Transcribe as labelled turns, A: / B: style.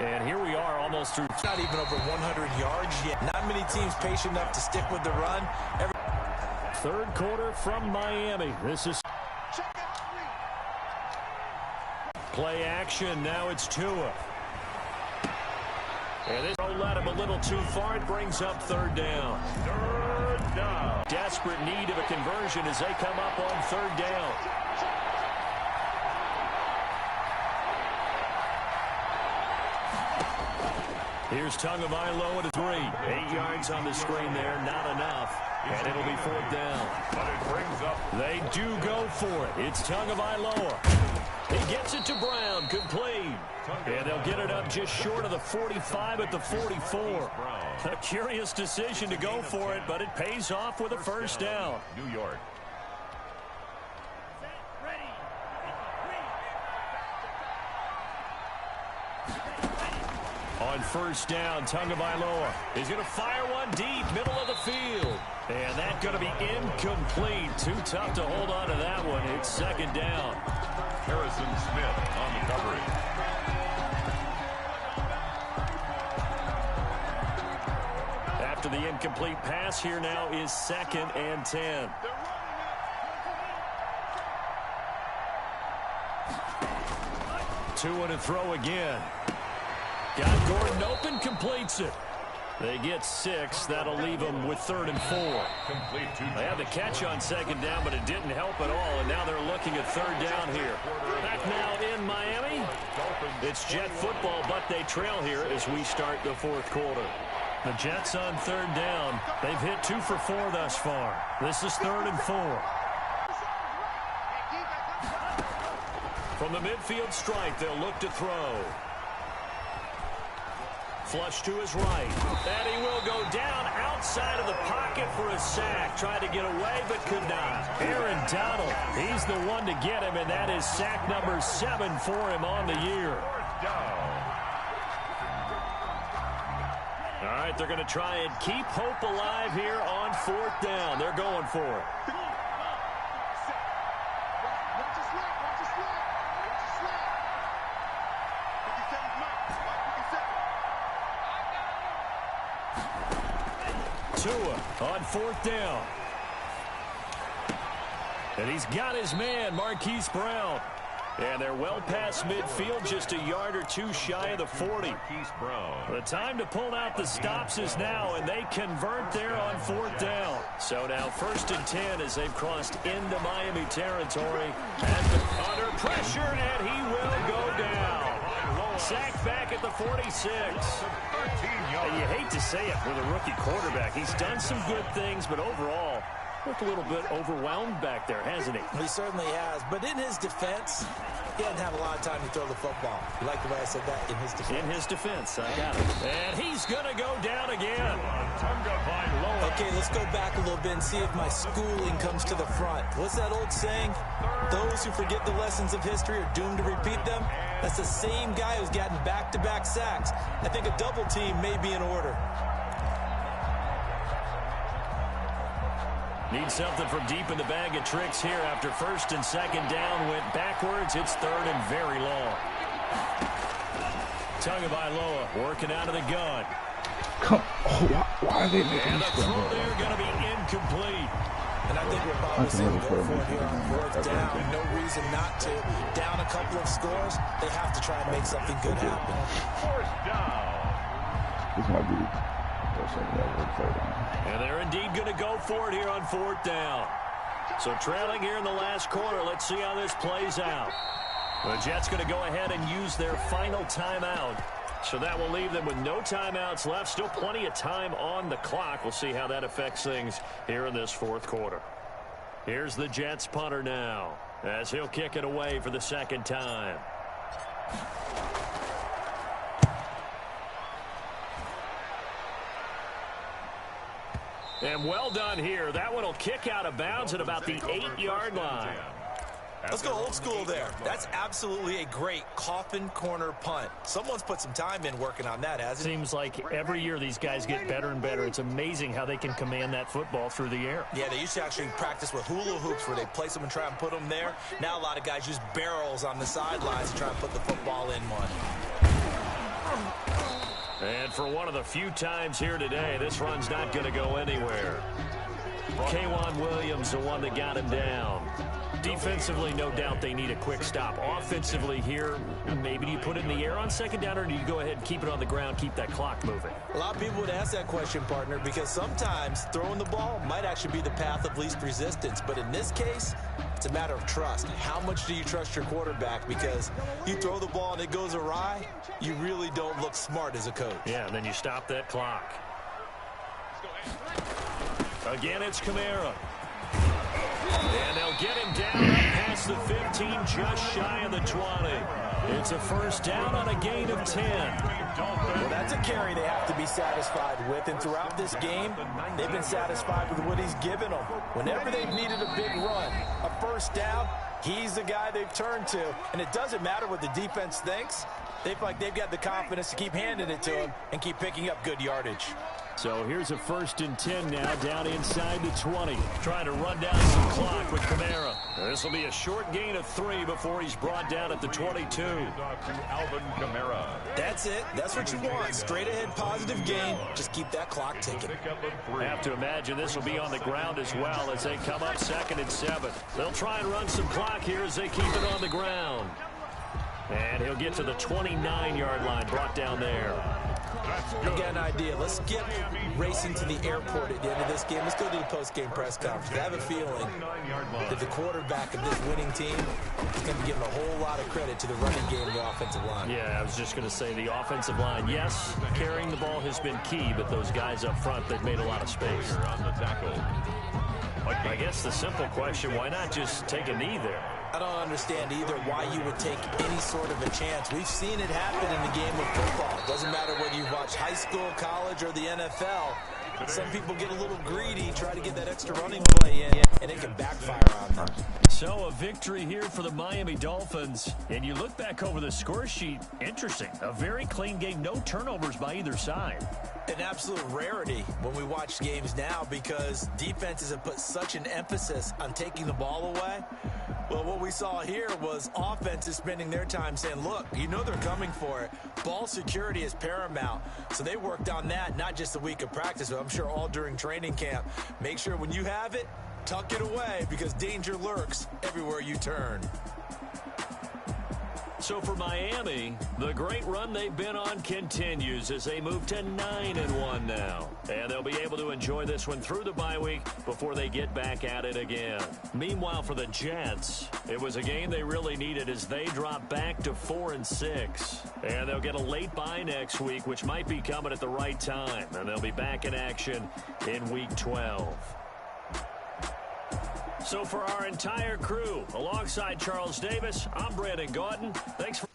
A: And here we are almost through.
B: Not even over 100 yards yet. Not many teams patient enough to stick with the run.
A: Third quarter from Miami. This is play action. Now it's Tua. And this led him a little too far. It brings up third down. Third down. Desperate need of a conversion as they come up on third down. Here's Tagovailoa to 3. 8 yards on the screen there. Not enough. And it'll be fourth down. But it brings up. They do go for it. It's Tagovailoa. He gets it to Brown. Complete. And they'll get it up just short of the 45 at the 44. A curious decision to go for it, but it pays off with a first down. New York. On first down, Tagovailoa is going to fire one deep, middle of the field. And that's going to be incomplete. Too tough to hold on to that one. It's second down. Harrison Smith on the coverage. After the incomplete pass, here now is 2nd and 10. Two to throw again. Got Gordon open, completes it. They get 6. That'll leave them with 3rd and 4. They had the catch on second down, but it didn't help at all, and now they're looking at third down here. Back now in Miami. It's Jet football, but they trail here as we start the fourth quarter. The Jets on third down. They've hit 2 for 4 thus far. This is 3rd and 4. From the midfield stripe, they'll look to throw. Flush to his right. And he will go down outside of the pocket for a sack. Tried to get away, but could not. Aaron Donald, he's the one to get him, and that is sack number 7 for him on the year. All right, they're going to try and keep hope alive here on fourth down. They're going for it. Tua on fourth down. And he's got his man, Marquise Brown. And they're well past midfield, just a yard or 2 shy of the 40. The time to pull out the stops is now, and they convert there on fourth down. So now 1st and 10 as they've crossed into Miami territory. Under pressure, and he will go down. Sacked back at the 46. And you hate to say it with a rookie quarterback. He's done some good things, but overall, looked a little bit overwhelmed back there, hasn't he?
B: He certainly has. But in his defense, he didn't have a lot of time to throw the football. You like the way I said that? In his defense.
A: In his defense, I got it. And he's going to go down again.
B: Okay, let's go back a little bit and see if my schooling comes to the front. What's that old saying? Those who forget the lessons of history are doomed to repeat them. That's the same guy who's gotten back-to-back sacks. I think a double team may be in order.
A: Need something from deep in the bag of tricks here after 1st and 2nd down. Went backwards. It's 3rd and very long. Tagovailoa working out of the gun.
C: Why are they making
A: and
C: this
A: the throw there going to be incomplete.
B: And I think what Bob was saying, go for it here on fourth down. No reason not to. Down a couple of scores, they have to try and make something good happen.
A: Fourth down.
C: This might be the second down.
A: And they're indeed going to go for it here on fourth down. So trailing here in the last quarter. Let's see how this plays out. The Jets going to go ahead and use their final timeout. So that will leave them with no timeouts left. Still plenty of time on the clock. We'll see how that affects things here in this fourth quarter. Here's the Jets punter now as he'll kick it away for the 2nd time. And well done here. That one will kick out of bounds at about the 8-yard line.
B: Let's go old school there. That's absolutely a great coffin corner punt. Someone's put some time in working on that, hasn't it?
A: Seems like every year these guys get better and better. It's amazing how they can command that football through the air.
B: Yeah, they used to actually practice with hula hoops where they place them and try and put them there. Now a lot of guys use barrels on the sidelines to try and put the football in one.
A: And for one of the few times here today, this run's not going to go anywhere. K'Wan Williams, the one that got him down. Defensively, no doubt they need a quick stop. Offensively here, maybe do you put it in the air on second down, or do you go ahead and keep it on the ground, keep that clock moving?
B: A lot of people would ask that question, partner, because sometimes throwing the ball might actually be the path of least resistance. But in this case, it's a matter of trust. How much do you trust your quarterback? Because you throw the ball and it goes awry, you really don't look smart as a coach.
A: Yeah, and then you stop that clock. Again, it's Kamara. And they'll get him down up past the 15, just shy of the 20. It's a first down on a gain of 10.
B: Well, that's a carry they have to be satisfied with. And throughout this game, they've been satisfied with what he's given them. Whenever they've needed a big run, a first down, he's the guy they've turned to. And it doesn't matter what the defense thinks. They feel like they've got the confidence to keep handing it to him and keep picking up good yardage.
A: So here's a 1st and 10 now, down inside the 20. Trying to run down some clock with Kamara. This will be a short gain of 3 before he's brought down at the 22.
B: That's it. That's what you want. Straight ahead positive gain. Just keep that clock ticking.
A: I have to imagine this will be on the ground as well as they come up 2nd and 7. They'll try and run some clock here as they keep it on the ground. And he'll get to the 29-yard line, brought down there.
B: You got an idea. Let's get racing to the airport at the end of this game. Let's go to the post-game press conference. I have a feeling that the quarterback of this winning team is going to be giving a whole lot of credit to the running game and the offensive line.
A: Yeah, I was just going to say the offensive line, yes, carrying the ball has been key, but those guys up front, they've made a lot of space. I guess the simple question, why not just take a knee there?
B: I don't understand either why you would take any sort of a chance. We've seen it happen in the game of football. It doesn't matter whether you watch high school, college, or the NFL. Some people get a little greedy, try to get that extra running play in, and it can backfire on them.
A: So a victory here for the Miami Dolphins. And you look back over the score sheet, interesting. A very clean game, no turnovers by either side.
B: An absolute rarity when we watch games now because defenses have put such an emphasis on taking the ball away. Well, what we saw here was offenses spending their time saying, look, you know they're coming for it. Ball security is paramount. So they worked on that, not just a week of practice, but I'm sure all during training camp. Make sure when you have it, tuck it away because danger lurks everywhere you turn.
A: So for Miami, the great run they've been on continues as they move to 9-1 now. And they'll be able to enjoy this one through the bye week before they get back at it again. Meanwhile, for the Jets, it was a game they really needed as they drop back to 4-6. And they'll get a late bye next week, which might be coming at the right time. And they'll be back in action in Week 12. So for our entire crew, alongside Charles Davis, I'm Brandon Gautin. Thanks for